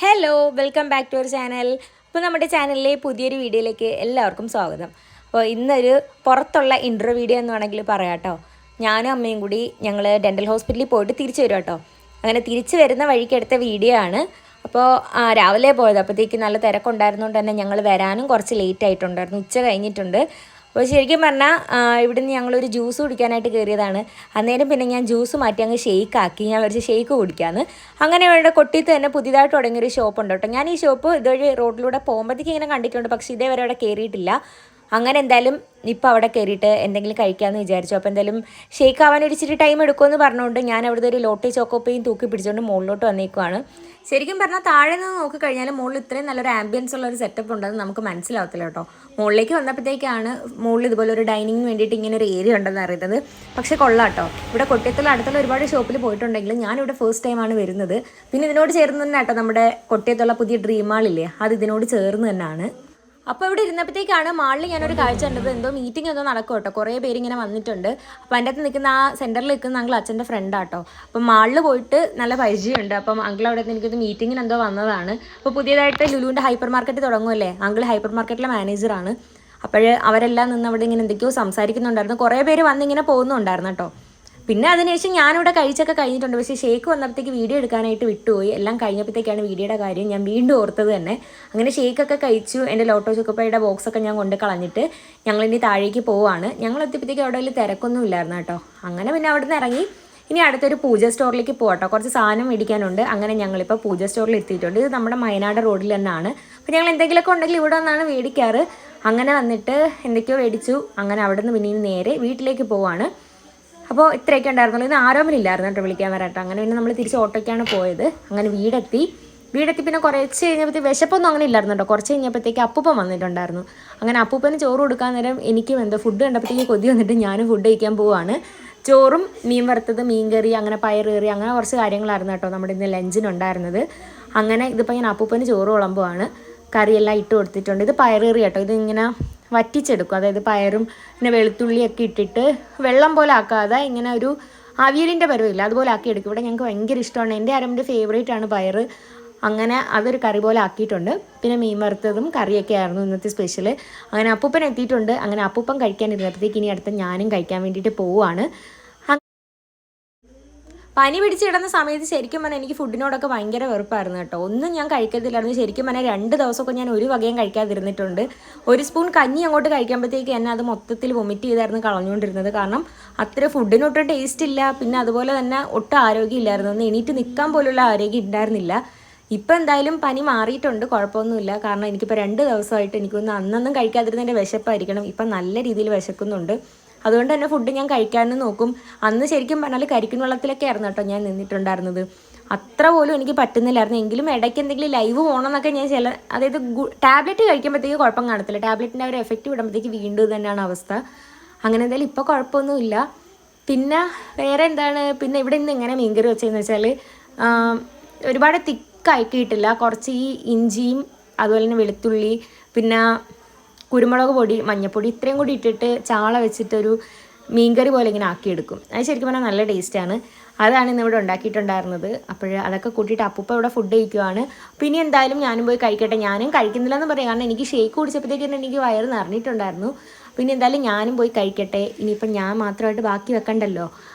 Hello welcome back to our channel. അപ്പോൾ നമ്മുടെ ചാനലിലെ പുതിയൊരു വീഡിയോയിലേക്ക് എല്ലാവർക്കും സ്വാഗതം. അപ്പോൾ ഇന്നൊരു പുറത്തുള്ള ഇൻട്രോ വീഡിയോ എന്ന് വേണമെങ്കിൽ പറയാം കേട്ടോ. ഞാനും അമ്മയും കൂടി ഞങ്ങൾ ഡെൻ്റൽ ഹോസ്പിറ്റലിൽ പോയിട്ട് തിരിച്ചു വരും കേട്ടോ. അങ്ങനെ തിരിച്ചു വരുന്ന വഴിക്ക് എടുത്ത വീഡിയോ ആണ്. അപ്പോൾ രാവിലെ പോയത്, അപ്പോഴത്തേക്ക് നല്ല തിരക്കുണ്ടായിരുന്നുകൊണ്ട് തന്നെ ഞങ്ങൾ വരാനും കുറച്ച് ലേറ്റ് ആയിട്ടുണ്ടായിരുന്നു, ഉച്ച കഴിഞ്ഞിട്ടുണ്ട്. അപ്പോൾ ശരിക്കും പറഞ്ഞാൽ ഇവിടുന്ന് ഞങ്ങളൊരു ജ്യൂസ് കുടിക്കാനായിട്ട് കയറിയതാണ്. അന്നേരം പിന്നെ ഞാൻ ജ്യൂസ് മാറ്റി അങ്ങ് ഷെയ്ക്കാക്കി. ഞാൻ വരച്ച് ഷെയ്ക്ക് കുടിക്കാമെന്ന്. അങ്ങനെ ഇവിടെ കൊട്ടിയത്ത് തന്നെ പുതിയതായിട്ട് തുടങ്ങിയൊരു ഷോപ്പുണ്ട് കേട്ടോ. ഞാൻ ഈ ഷോപ്പ് ഇതുവഴി റോഡിലൂടെ പോകുമ്പോഴത്തേക്ക് ഇങ്ങനെ കണ്ടിട്ടുണ്ട്, പക്ഷേ ഇതേവരെ അവിടെ കയറിയിട്ടില്ല. അങ്ങനെ എന്തായാലും ഇപ്പോൾ അവിടെ കയറിയിട്ട് എന്തെങ്കിലും കഴിക്കാമെന്ന് വിചാരിച്ചു. അപ്പോൾ എന്തായാലും ഷേക്ക് ആവാൻ ഒരു ഇച്ചിരി ടൈം എടുക്കുമെന്ന് പറഞ്ഞുകൊണ്ട് ഞാൻ അവിടുത്തെ ഒരു ലോട്ടി ചോക്കോപ്പയും തൂക്കി പിടിച്ചുകൊണ്ട് മുകളിലോട്ട് വന്നേക്കുവാണ്. ശരിക്കും പറഞ്ഞാൽ താഴെ നിന്ന് നോക്കിക്കഴിഞ്ഞാൽ മുകളിൽ ഇത്രയും നല്ലൊരു ആംബിയൻസ് ഉള്ള ഒരു സെറ്റപ്പ് ഉണ്ടെന്ന് നമുക്ക് മനസ്സിലാവത്തില്ല കേട്ടോ. മുകളിലേക്ക് വന്നപ്പോഴത്തേക്കാണ് മുകളിൽ ഇതുപോലെ ഒരു ഡൈനിങ്ങിന് വേണ്ടിയിട്ട് ഇങ്ങനെ ഒരു ഏരിയ ഉണ്ടെന്ന് അറിയുന്നത്. പക്ഷേ കൊള്ളാം കേട്ടോ. ഇവിടെ കൊട്ടിയത്തുള്ള അടുത്തുള്ള ഒരുപാട് ഷോപ്പിൽ പോയിട്ടുണ്ടെങ്കിലും ഞാനിവിടെ ഫസ്റ്റ് ടൈമാണ് വരുന്നത്. പിന്നെ ഇതിനോട് ചേർന്ന് തന്നെ കേട്ടോ നമ്മുടെ കൊട്ടിയത്തുള്ള പുതിയ ഡ്രീം മാളില്ലേ, അത് ഇതിനോട് ചേർന്ന് തന്നെയാണ്. അപ്പോൾ ഇവിടെ ഇരുന്നപ്പോഴത്തേക്കാണ് മാളിൽ ഞാനൊരു കാഴ്ച കണ്ടത്. എന്തോ മീറ്റിംഗ് എന്തോ നടക്കും കേട്ടോ. കുറേ പേര് ഇങ്ങനെ വന്നിട്ടുണ്ട്. അപ്പോൾ അതിൻ്റെ അകത്ത് നിൽക്കുന്ന ആ സെൻറ്ററിൽ നിൽക്കുന്ന അങ്കിൾ അച്ഛൻ്റെ ഫ്രണ്ടാട്ടോ. അപ്പോൾ മാളിൽ പോയിട്ട് നല്ല പരിചയമുണ്ട്. അപ്പം അങ്കിൾ അവിടെ നിന്ന് എനിക്കൊരു മീറ്റിങ്ങിന് എന്തോ വന്നതാണ്. അപ്പോൾ പുതിയതായിട്ട് ലുലുവിൻ്റെ ഹൈപ്പർ മാർക്കറ്റ് തുടങ്ങുമല്ലേ, അങ്കിൾ ഹൈപ്പർ മാർക്കറ്റിലെ മാനേജറാണ്. അപ്പോൾ അവരെല്ലാം നിന്ന് അവിടെ ഇങ്ങനെ എന്തൊക്കെയോ സംസാരിക്കുന്നുണ്ടായിരുന്നു. കുറേ പേര് വന്നിങ്ങനെ പോകുന്നുണ്ടായിരുന്നു കേട്ടോ. പിന്നെ അതിനുശേഷം ഞാനിവിടെ കഴിച്ചൊക്കെ കഴിഞ്ഞിട്ടുണ്ട്. പക്ഷേ ഷേക്ക് വന്നപ്പോഴത്തേക്ക് വീഡിയോ എടുക്കാനായിട്ട് വിട്ടുപോയി. എല്ലാം കഴിഞ്ഞപ്പോഴത്തേക്കാണ് വീഡിയോയുടെ കാര്യം ഞാൻ വീണ്ടും ഓർത്തത് തന്നെ. അങ്ങനെ ഷേക്കൊക്കെ കഴിച്ചു. എൻ്റെ ലോട്ടോ ചോക്കോപ്പയുടെ ബോക്സൊക്കെ ഞാൻ കൊണ്ട് കളഞ്ഞിട്ട് ഞങ്ങളിനി താഴേക്ക് പോവുകയാണ്. ഞങ്ങൾ എത്തിയപ്പോഴത്തേക്ക് അവിടെ വലിയ തിരക്കൊന്നും ഇല്ലായിരുന്നു കേട്ടോ. അങ്ങനെ പിന്നെ അവിടെ നിന്ന് ഇറങ്ങി ഇനി അടുത്തൊരു പൂജ സ്റ്റോറിലേക്ക് പോകട്ടോ. കുറച്ച് സാധനം മേടിക്കാനുണ്ട്. അങ്ങനെ ഞങ്ങളിപ്പോൾ പൂജ സ്റ്റോറിൽ എത്തിയിട്ടുണ്ട്. ഇത് നമ്മുടെ വയനാട് റോഡിൽ തന്നെയാണ്. അപ്പോൾ ഞങ്ങൾ എന്തെങ്കിലുമൊക്കെ ഉണ്ടെങ്കിൽ ഇവിടെ വന്നാണ് മേടിക്കാറ്. അങ്ങനെ വന്നിട്ട് എന്തൊക്കെയോ മേടിച്ചു. അങ്ങനെ അവിടെ നിന്ന് പിന്നെ നേരെ വീട്ടിലേക്ക് പോവാണ്. അപ്പോൾ ഇത്രയൊക്കെ ഉണ്ടായിരുന്നുള്ളൂ. ഇന്ന് ആരോമലില്ലായിരുന്നു കേട്ടോ വിളിക്കാൻ വരാട്ടോ. അങ്ങനെ പിന്നെ നമ്മൾ തിരിച്ച് ഓട്ടോയ്ക്കാണ് പോയത്. അങ്ങനെ വീടെത്തി പിന്നെ കുറച്ച് കഴിഞ്ഞപ്പോഴത്തേക്ക് വിശപ്പൊന്നും അങ്ങനെ ഇല്ലായിരുന്നു കേട്ടോ. കുറച്ച് കഴിഞ്ഞപ്പോഴത്തേക്ക് അപ്പൂപ്പൻ വന്നിട്ടുണ്ടായിരുന്നു. അങ്ങനെ അപ്പൂപ്പന് ചോറ് കൊടുക്കാൻ നേരം എനിക്കും എന്തോ ഫുഡ് കണ്ടപ്പോഴത്തേക്ക് കൊതി വന്നിട്ട് ഞാനും ഫുഡ് കഴിക്കാൻ പോവാണ്. ചോറും മീൻ വറുത്തത്, മീൻ കറി, അങ്ങനെ പയറുകറി, അങ്ങനെ കുറച്ച് കാര്യങ്ങളായിരുന്നു കേട്ടോ നമ്മുടെ ഇന്ന് ലഞ്ചിനുണ്ടായിരുന്നത്. അങ്ങനെ ഇതിപ്പോൾ ഞാൻ അപ്പൂപ്പന് ചോറ് വിളമ്പുവാണ്. കറിയെല്ലാം ഇട്ട് കൊടുത്തിട്ടുണ്ട്. ഇത് പയറുകറി കേട്ടോ. ഇതിങ്ങനെ വറ്റിച്ചെടുക്കും. അതായത് പയറും പിന്നെ വെളുത്തുള്ളിയൊക്കെ ഇട്ടിട്ട് വെള്ളം പോലെ ആക്കാതെ ഇങ്ങനെ ഒരു അവിയലിൻ്റെ പരുവില്ല അതുപോലെ ആക്കിയെടുക്കും. ഇവിടെ ഞങ്ങൾക്ക് ഭയങ്കര ഇഷ്ടമാണ്. എൻ്റെ ആരമ്പിൻ്റെ ഫേവറേറ്റ് ആണ് പയറ്. അങ്ങനെ അതൊരു കറി പോലെ ആക്കിയിട്ടുണ്ട്. പിന്നെ മീൻ വറുത്തതും കറിയൊക്കെ ആയിരുന്നു ഇന്നത്തെ സ്പെഷ്യൽ. അങ്ങനെ അപ്പൂപ്പൻ എത്തിയിട്ടുണ്ട്. അങ്ങനെ അപ്പൂപ്പൻ കഴിക്കാനിരുന്നപ്പോഴത്തേക്ക് ഇനി അടുത്ത് ഞാനും കഴിക്കാൻ വേണ്ടിയിട്ട് പോവുകയാണ്. പനി പിടിച്ച് കിടന്ന സമയത്ത് ശരിക്കും പറഞ്ഞാൽ എനിക്ക് ഫുഡിനോടൊക്കെ ഭയങ്കര വെറുപ്പായിരുന്നു കേട്ടോ. ഒന്നും ഞാൻ കഴിക്കത്തില്ലായിരുന്നു. ശരിക്കും പറഞ്ഞാൽ 2 ദിവസമൊക്കെ ഞാൻ ഒരു വകയും കഴിക്കാതിരുന്നിട്ടുണ്ട്. ഒരു സ്പൂൺ കഞ്ഞി അങ്ങോട്ട് കഴിക്കുമ്പോഴത്തേക്ക് എന്നെ അത് മൊത്തത്തിൽ വൊമിറ്റ് ചെയ്തായിരുന്നു കളഞ്ഞുകൊണ്ടിരുന്നത്. കാരണം അത്ര ഫുഡിനൊട്ടും ടേസ്റ്റ് ഇല്ല. പിന്നെ അതുപോലെ തന്നെ ഒട്ടും ആരോഗ്യമില്ലായിരുന്നു. ഒന്ന് എണീറ്റ് നിൽക്കാൻ പോലുള്ള ആരോഗ്യം ഉണ്ടായിരുന്നില്ല. ഇപ്പം എന്തായാലും പനി മാറിയിട്ടുണ്ട്, കുഴപ്പമൊന്നുമില്ല. കാരണം എനിക്കിപ്പോൾ 2 ദിവസമായിട്ട് എനിക്കൊന്ന് അന്നൊന്നും കഴിക്കാതിരുന്നതിൻ്റെ വിശപ്പായിരിക്കണം. ഇപ്പം നല്ല രീതിയിൽ വിശക്കുന്നുണ്ട്. അതുകൊണ്ട് തന്നെ ഫുഡ് ഞാൻ കഴിക്കാനും നോക്കും. അന്ന് ശരിക്കും പറഞ്ഞാൽ കരിക്കിൻ വെള്ളത്തിലൊക്കെ ആയിരുന്നു കേട്ടോ ഞാൻ നിന്നിട്ടുണ്ടായിരുന്നത്. അത്ര പോലും എനിക്ക് പറ്റുന്നില്ലായിരുന്നു. എങ്കിലും ഇടയ്ക്ക് എന്തെങ്കിലും ലൈവ് പോകണമെന്നൊക്കെ ഞാൻ അതായത് ടാബ്ലറ്റ് കഴിക്കുമ്പോഴത്തേക്ക് കുഴപ്പം കാണത്തില്ല. ടാബ്ലറ്റിൻ്റെ ഒരു എഫക്റ്റ് വിടുമ്പോഴത്തേക്ക് വീണ്ടും തന്നെയാണ് അവസ്ഥ. അങ്ങനെ എന്തായാലും ഇപ്പോൾ കുഴപ്പമൊന്നുമില്ല. പിന്നെ വേറെ എന്താണ്, പിന്നെ ഇവിടെ ഇന്ന് എങ്ങനെ മീൻകറി വെച്ചതെന്ന് വെച്ചാൽ ഒരുപാട് തിക്കാക്കിയിട്ടില്ല. കുറച്ച് ഈ ഇഞ്ചിയും അതുപോലെ തന്നെ വെളുത്തുള്ളി, പിന്നെ കുരുമുളക് പൊടി, മഞ്ഞൾപ്പൊടി ഇത്രയും കൂടി ഇട്ടിട്ട് ചാള വെച്ചിട്ടൊരു മീൻകറി പോലെ ഇങ്ങനെ ആക്കിയെടുക്കും. അത് ശരിക്കും പറഞ്ഞാൽ നല്ല ടേസ്റ്റാണ്. അതാണ് ഇന്നിവിടെ ഉണ്ടാക്കിയിട്ടുണ്ടായിരുന്നത്. അപ്പോൾ അതൊക്കെ കൂട്ടിയിട്ട് അപ്പൂപ്പ ഇവിടെ ഫുഡ് കഴിക്കുവാണ്. പിന്നെ എന്തായാലും ഞാനും പോയി കഴിക്കട്ടെ. ഞാനും കഴിക്കുന്നില്ലെന്ന് പറയാം, കാരണം എനിക്ക് ഷേക്ക് കുടിച്ചപ്പോഴത്തേക്ക് തന്നെ എനിക്ക് വയറ് നിറഞ്ഞിട്ടുണ്ടായിരുന്നു. പിന്നെ എന്തായാലും ഞാനും പോയി കഴിക്കട്ടെ. ഇനിയിപ്പം ഞാൻ മാത്രമായിട്ട് ബാക്കി വെക്കണ്ടല്ലോ.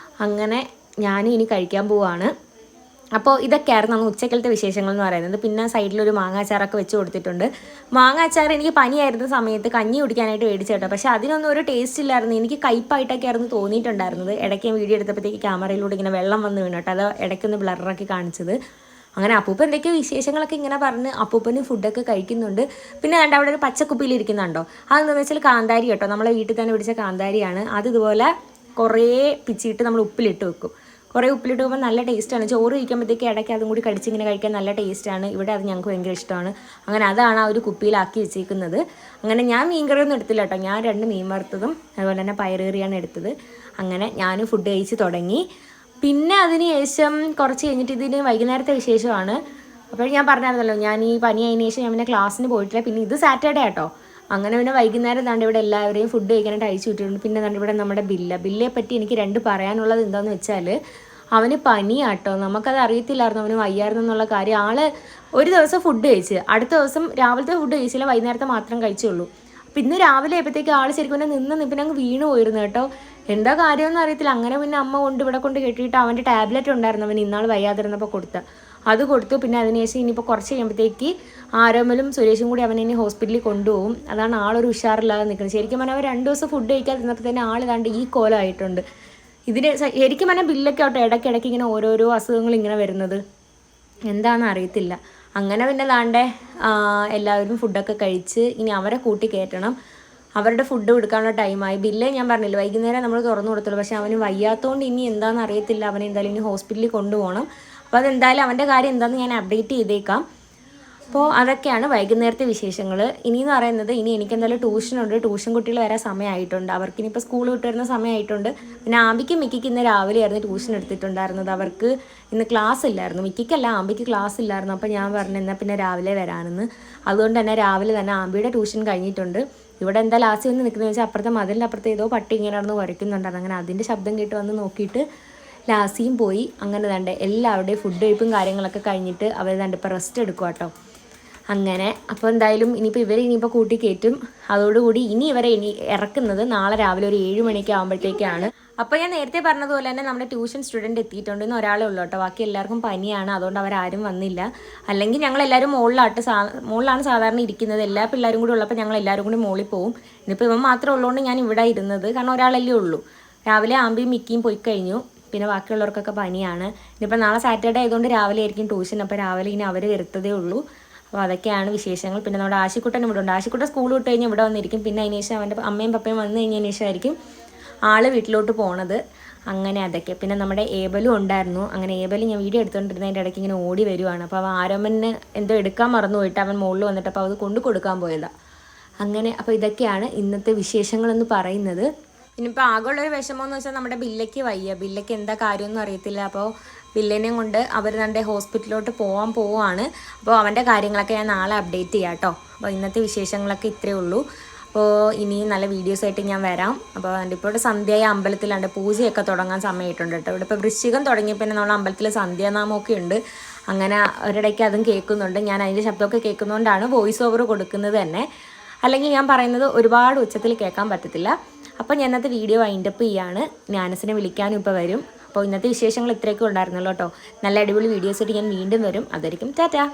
അങ്ങനെ ഞാനും ഇനി കഴിക്കാൻ പോവാണ്. അപ്പോൾ ഇതൊക്കെയായിരുന്നു അന്ന് ഉച്ചക്കലത്തെ വിശേഷങ്ങൾ എന്ന് പറയുന്നത്. പിന്നെ സൈഡിലൊരു മാങ്ങാച്ചാറൊക്കെ വെച്ച് കൊടുത്തിട്ടുണ്ട്. മാങ്ങാച്ചാർ എനിക്ക് പനിയായിരുന്ന സമയത്ത് കഞ്ഞി കുടിക്കാനായിട്ട് മേടിച്ചു കേട്ടോ. പക്ഷേ അതിനൊന്നും ഒരു ടേസ്റ്റ് ഇല്ലായിരുന്നു. എനിക്ക് കയ്പായിട്ടൊക്കെ ആയിരുന്നു തോന്നിയിട്ടുണ്ടായിരുന്നത്. ഇടയ്ക്ക് ഞാൻ വീഡിയോ എടുത്തപ്പോഴത്തേക്ക് ക്യാമറയിലൂടെ ഇങ്ങനെ വെള്ളം വന്ന് വീണു കേട്ടോ. അത് ഇടയ്ക്കൊന്ന് ബ്ലറാക്കി കാണിച്ചത്. അങ്ങനെ അപ്പൂപ്പൻ എന്തൊക്കെയോ വിശേഷങ്ങളൊക്കെ ഇങ്ങനെ പറഞ്ഞ് അപ്പൂപ്പന് ഫുഡൊക്കെ കഴിക്കുന്നുണ്ട്. പിന്നെ കണ്ട അവിടെ ഒരു പച്ചക്കുപ്പിയിൽ ഇരിക്കുന്നുണ്ടോ, അതെന്താണെന്ന് വെച്ചാൽ കാന്താരി കേട്ടോ. നമ്മളെ വീട്ടിൽ തന്നെ പിടിച്ച കാന്താരിയാണ്. അത് ഇതുപോലെ കുറേ പിച്ചിട്ട് നമ്മൾ ഉപ്പിലിട്ട് വെക്കും. കുറേ ഉപ്പിലിട്ട് പോകുമ്പോൾ നല്ല ടേസ്റ്റാണ്. ചോറ് കഴിക്കുമ്പോഴത്തേക്ക് ഇടയ്ക്ക് അതും കൂടി കടിച്ചിങ്ങനെ കഴിക്കാൻ നല്ല ടേസ്റ്റാണ്. ഇവിടെ അത് ഞങ്ങൾക്ക് ഭയങ്കര ഇഷ്ടമാണ്. അങ്ങനെ അതാണ് ആ ഒരു കുപ്പിയിലാക്കി വെച്ചേക്കുന്നത്. അങ്ങനെ ഞാൻ മീൻകറിയൊന്നും എടുത്തില്ല കേട്ടോ. ഞാൻ 2 മീൻ വറുത്തതും അതുപോലെ തന്നെ പയറുകറിയാണ് എടുത്തത്. അങ്ങനെ ഞാനും ഫുഡ് കഴിച്ച് തുടങ്ങി. പിന്നെ അതിന് ശേഷം കുറച്ച് കഴിഞ്ഞിട്ട് ഇതിന് വൈകുന്നേരത്തെ വിശേഷമാണ്. അപ്പോൾ ഞാൻ പറഞ്ഞായിരുന്നല്ലോ, ഞാൻ ഈ പനി ആയതിനു ശേഷം ഞാൻ പിന്നെ ക്ലാസ്സിന് പോയിട്ടില്ല. പിന്നെ ഇത് സാറ്റർഡേ കേട്ടോ. അങ്ങനെ പിന്നെ വൈകുന്നേരം ദാണ്ട് ഇവിടെ എല്ലാവരെയും ഫുഡ് കഴിക്കാനായിട്ട് അയച്ചു വിട്ടിട്ടുണ്ട്. പിന്നെ ദാണ്ട് ഇവിടെ നമ്മുടെ ബില്ലെ പറ്റി എനിക്ക് 2 പറയാനുള്ളത് എന്താണെന്ന് വെച്ചാൽ, അവന് പനിയാട്ടോ. നമുക്കത് അറിയത്തില്ലായിരുന്നു അവന് വയ്യായിരുന്നു എന്നുള്ള കാര്യം. ആൾ ഒരു ദിവസം ഫുഡ് കഴിച്ച്, അടുത്ത ദിവസം രാവിലത്തെ ഫുഡ് കഴിച്ചില്ല, വൈകുന്നേരത്തെ മാത്രം കഴിച്ചുള്ളൂ. അപ്പം ഇന്ന് രാവിലെ ആയപ്പോഴത്തേക്ക് ആൾ ശരിക്കും പിന്നെ അങ്ങ് വീണ് പോയിരുന്നു കേട്ടോ. എന്താ കാര്യമൊന്നും അറിയത്തില്ല. അങ്ങനെ പിന്നെ അമ്മ ഇവിടെ കൊണ്ട് കെട്ടിയിട്ട് അവൻ്റെ ടാബ്ലറ്റ് ഉണ്ടായിരുന്നു അവൻ ഇന്നാൾ വയ്യാതിരുന്നപ്പോൾ കൊടുത്ത അത് കൊടുത്തു. പിന്നെ അതിനുശേഷം ഇനിയിപ്പോൾ കുറച്ച് കഴിയുമ്പോഴത്തേക്ക് ആരോമലും സുരേഷും കൂടി അവനെ ഇനി ഹോസ്പിറ്റലിൽ കൊണ്ടുപോകും. അതാണ് ആളൊരു ഉഷാറില്ലാതെ നിൽക്കുന്നത്. ശരിക്കും പറഞ്ഞാൽ അവർ 2 ദിവസം ഫുഡ് കഴിക്കാതെ നിന്നപ്പോൾ തന്നെ ആൾ ഇതാണ്ട് ഈ കോലമായിട്ടുണ്ട്. ഇതിന് ശരിക്കും പറഞ്ഞാൽ ബില്ലൊക്കെ ആവട്ടെ ഇടയ്ക്കിടയ്ക്ക് ഇങ്ങനെ ഓരോരോ അസുഖങ്ങൾ ഇങ്ങനെ വരുന്നത് എന്താണെന്ന് അറിയത്തില്ല. അങ്ങനെ പിന്നെ ദാണ്ടെ എല്ലാവരും ഫുഡൊക്കെ കഴിച്ച് ഇനി അവരെ കൂട്ടി കയറ്റണം. അവരുടെ ഫുഡ് കൊടുക്കാനുള്ള ടൈമായി. ബില്ല് ഞാൻ പറഞ്ഞില്ല വൈകുന്നേരം നമ്മൾ തുറന്നു കൊടുത്തുള്ളൂ. പക്ഷേ അവന് വയ്യാത്തതുകൊണ്ട് ഇനി എന്താണെന്ന് അറിയത്തില്ല. അവനെ എന്തായാലും ഇനി ഹോസ്പിറ്റലിൽ കൊണ്ടുപോകണം. അപ്പോൾ അതെന്തായാലും അവൻ്റെ കാര്യം എന്താണെന്ന് ഞാൻ അപ്ഡേറ്റ് ചെയ്തേക്കാം. അപ്പോൾ അതൊക്കെയാണ് വൈകുന്നേരത്തെ വിശേഷങ്ങൾ. ഇനിയെന്ന് പറയുന്നത് ഇനി എനിക്കെന്തായാലും ട്യൂഷനുണ്ട്. ട്യൂഷൻ കുട്ടികൾ വരാൻ സമയമായിട്ടുണ്ട്. അവർക്കിനിപ്പോൾ സ്കൂൾ വിട്ട് വരുന്ന സമയമായിട്ടുണ്ട്. പിന്നെ ആമ്പിക്കും മിക്കിക്ക് ഇന്ന് രാവിലെയായിരുന്നു ട്യൂഷൻ എടുത്തിട്ടുണ്ടായിരുന്നത്. അവർക്ക് ഇന്ന് ക്ലാസ് ഇല്ലായിരുന്നു. മിക്കിക്കല്ല, ആമ്പിക്ക് ക്ലാസ് ഇല്ലായിരുന്നു. അപ്പോൾ ഞാൻ പറഞ്ഞു എന്നാൽ പിന്നെ രാവിലെ വരാനെന്ന്. അതുകൊണ്ട് തന്നെ രാവിലെ തന്നെ ആമ്പിയുടെ ട്യൂഷൻ കഴിഞ്ഞിട്ടുണ്ട്. ഇവിടെ എന്താ ലാസ്റ്റ് വന്ന് നിൽക്കുന്നത് വെച്ചാൽ അപ്പുറത്തെ മതിലിൻ്റെ അപ്പുറത്ത് ഏതോ പട്ടി ഇങ്ങനെ നടന്ന് വരയ്ക്കുന്നുണ്ടായിരുന്നു. അങ്ങനെ അതിൻ്റെ ശബ്ദം കേട്ട് വന്ന് നോക്കിയിട്ട് ലാസിയും പോയി. അങ്ങനെ തന്നെ എല്ലാവരുടെയും ഫുഡ് കഴിപ്പും കാര്യങ്ങളൊക്കെ കഴിഞ്ഞിട്ട് അവർ തന്നെ ഇപ്പോൾ റെസ്റ്റ് എടുക്കുക കേട്ടോ. അങ്ങനെ അപ്പോൾ എന്തായാലും ഇനിയിപ്പോൾ കൂട്ടി കയറ്റും. അതോടുകൂടി ഇവരെ ഇറക്കുന്നത് നാളെ രാവിലെ ഒരു 7 മണിയൊക്കെ ആകുമ്പോഴത്തേക്കാണ്. അപ്പോൾ ഞാൻ നേരത്തെ പറഞ്ഞതുപോലെ തന്നെ നമ്മുടെ ട്യൂഷൻ സ്റ്റുഡൻറ്റ് എത്തിയിട്ടുണ്ട്. ഇന്ന് ഒരാളേ ഉള്ളൂ കേട്ടോ. ബാക്കി എല്ലാവർക്കും പനിയാണ്. അതുകൊണ്ട് അവരാരും വന്നില്ല. അല്ലെങ്കിൽ ഞങ്ങളെല്ലാവരും മുകളിലാണ് സാധാരണ ഇരിക്കുന്നത്. എല്ലാ പിള്ളേരും കൂടി ഉള്ളപ്പോൾ ഞങ്ങൾ എല്ലാവരും കൂടി മുകളിൽ പോകും. ഇന്നിപ്പോൾ ഇവൻ മാത്രമേ ഉള്ളതുകൊണ്ട് ഞാൻ ഇവിടെ ഇരുന്നത്. കാരണം ഒരാളല്ലേ ഉള്ളൂ. രാവിലെ ആമ്പിയും മിക്കിയും പോയി കഴിഞ്ഞു. പിന്നെ ബാക്കിയുള്ളവർക്കൊക്കെ പനിയാണ്. ഇനിയിപ്പോൾ നാളെ സാറ്റർഡേ ആയതുകൊണ്ട് രാവിലെ ആയിരിക്കും ട്യൂഷൻ. അപ്പോൾ രാവിലെ ഇനി അവർ വരുത്തതേ ഉള്ളൂ. അപ്പോൾ അതൊക്കെയാണ് വിശേഷങ്ങൾ. പിന്നെ നമ്മുടെ ആശിക്കുട്ടൻ ഇവിടെ ഉണ്ട്. ആശിക്കുട്ടൻ സ്കൂൾ വിട്ട് കഴിഞ്ഞ് ഇവിടെ വന്നിരിക്കും. പിന്നെ അതിന് ശേഷം അവൻ്റെ അമ്മയും പപ്പയും വന്നു കഴിഞ്ഞതിന് ശേഷമായിരിക്കും ആൾ വീട്ടിലോട്ട് പോണത്. അങ്ങനെ അതൊക്കെ. പിന്നെ നമ്മുടെ ഏബലും ഉണ്ടായിരുന്നു. അങ്ങനെ ഏബൽ ഞാൻ വീഡിയോ എടുത്തുകൊണ്ടിരുന്നതിൻ്റെ ഇടയ്ക്ക് ഇങ്ങനെ ഓടി വരുവാണ്. അപ്പോൾ അവൻ ആരോമന് എന്തോ എടുക്കാൻ മറന്നു പോയിട്ട് അവൻ മുകളിൽ വന്നിട്ട് അപ്പോൾ അത് കൊണ്ട് കൊടുക്കാൻ പോയതാണ്. അങ്ങനെ അപ്പോൾ ഇതൊക്കെയാണ് ഇന്നത്തെ വിശേഷങ്ങളെന്ന് പറയുന്നത്. ഇനിയിപ്പോൾ ആകെയുള്ളൊരു വിഷമമെന്ന് വെച്ചാൽ നമ്മുടെ ബില്ലയ്ക്ക് വയ്യ. ബില്ലയ്ക്ക് എന്താ കാര്യമൊന്നും അറിയത്തില്ല. അപ്പോൾ ബില്ലിനെയും കൊണ്ട് അവർ നമ്മുടെ ഹോസ്പിറ്റലിലോട്ട് പോവാണ്. അപ്പോൾ അവൻ്റെ കാര്യങ്ങളൊക്കെ ഞാൻ നാളെ അപ്ഡേറ്റ് ചെയ്യാം കേട്ടോ. അപ്പോൾ ഇന്നത്തെ വിശേഷങ്ങളൊക്കെ ഇത്രയേ ഉള്ളൂ. അപ്പോൾ ഇനിയും നല്ല വീഡിയോസായിട്ട് ഞാൻ വരാം. അപ്പോൾ ഇപ്പോൾ ഇവിടെ സന്ധ്യയായ അമ്പലത്തിലാണ്ട് പൂജയൊക്കെ തുടങ്ങാൻ സമയമായിട്ടുണ്ട് കേട്ടോ. ഇവിടെ ഇപ്പോൾ വൃശ്ചികം തുടങ്ങിയപ്പോൾ പിന്നെ നമ്മൾ അമ്പലത്തിൽ സന്ധ്യാനാമമൊക്കെ ഉണ്ട്. അങ്ങനെ ഒരിടയ്ക്ക് അതും കേൾക്കുന്നുണ്ട്. ഞാൻ അതിൻ്റെ ശബ്ദമൊക്കെ കേൾക്കുന്നതുകൊണ്ടാണ് വോയിസ് ഓവർ കൊടുക്കുന്നത് തന്നെ. അല്ലെങ്കിൽ ഞാൻ പറയുന്നത് ഒരുപാട് ഉച്ചത്തിൽ കേൾക്കാൻ പറ്റത്തില്ല. അപ്പോൾ ഞാൻ ഇന്നത്തെ വീഡിയോ വൈൻഡപ്പ് ചെയ്യാണ്. ഞാനസിനെ വിളിക്കാനും ഇപ്പോൾ വരും. അപ്പോൾ ഇന്നത്തെ വിശേഷങ്ങൾ ഇത്രയൊക്കെ ഉണ്ടായിരുന്നല്ലോ കേട്ടോ. നല്ല അടിപൊളി വീഡിയോസായിട്ട് ഞാൻ വീണ്ടും വരും. അതായിരിക്കും ടാറ്റാ.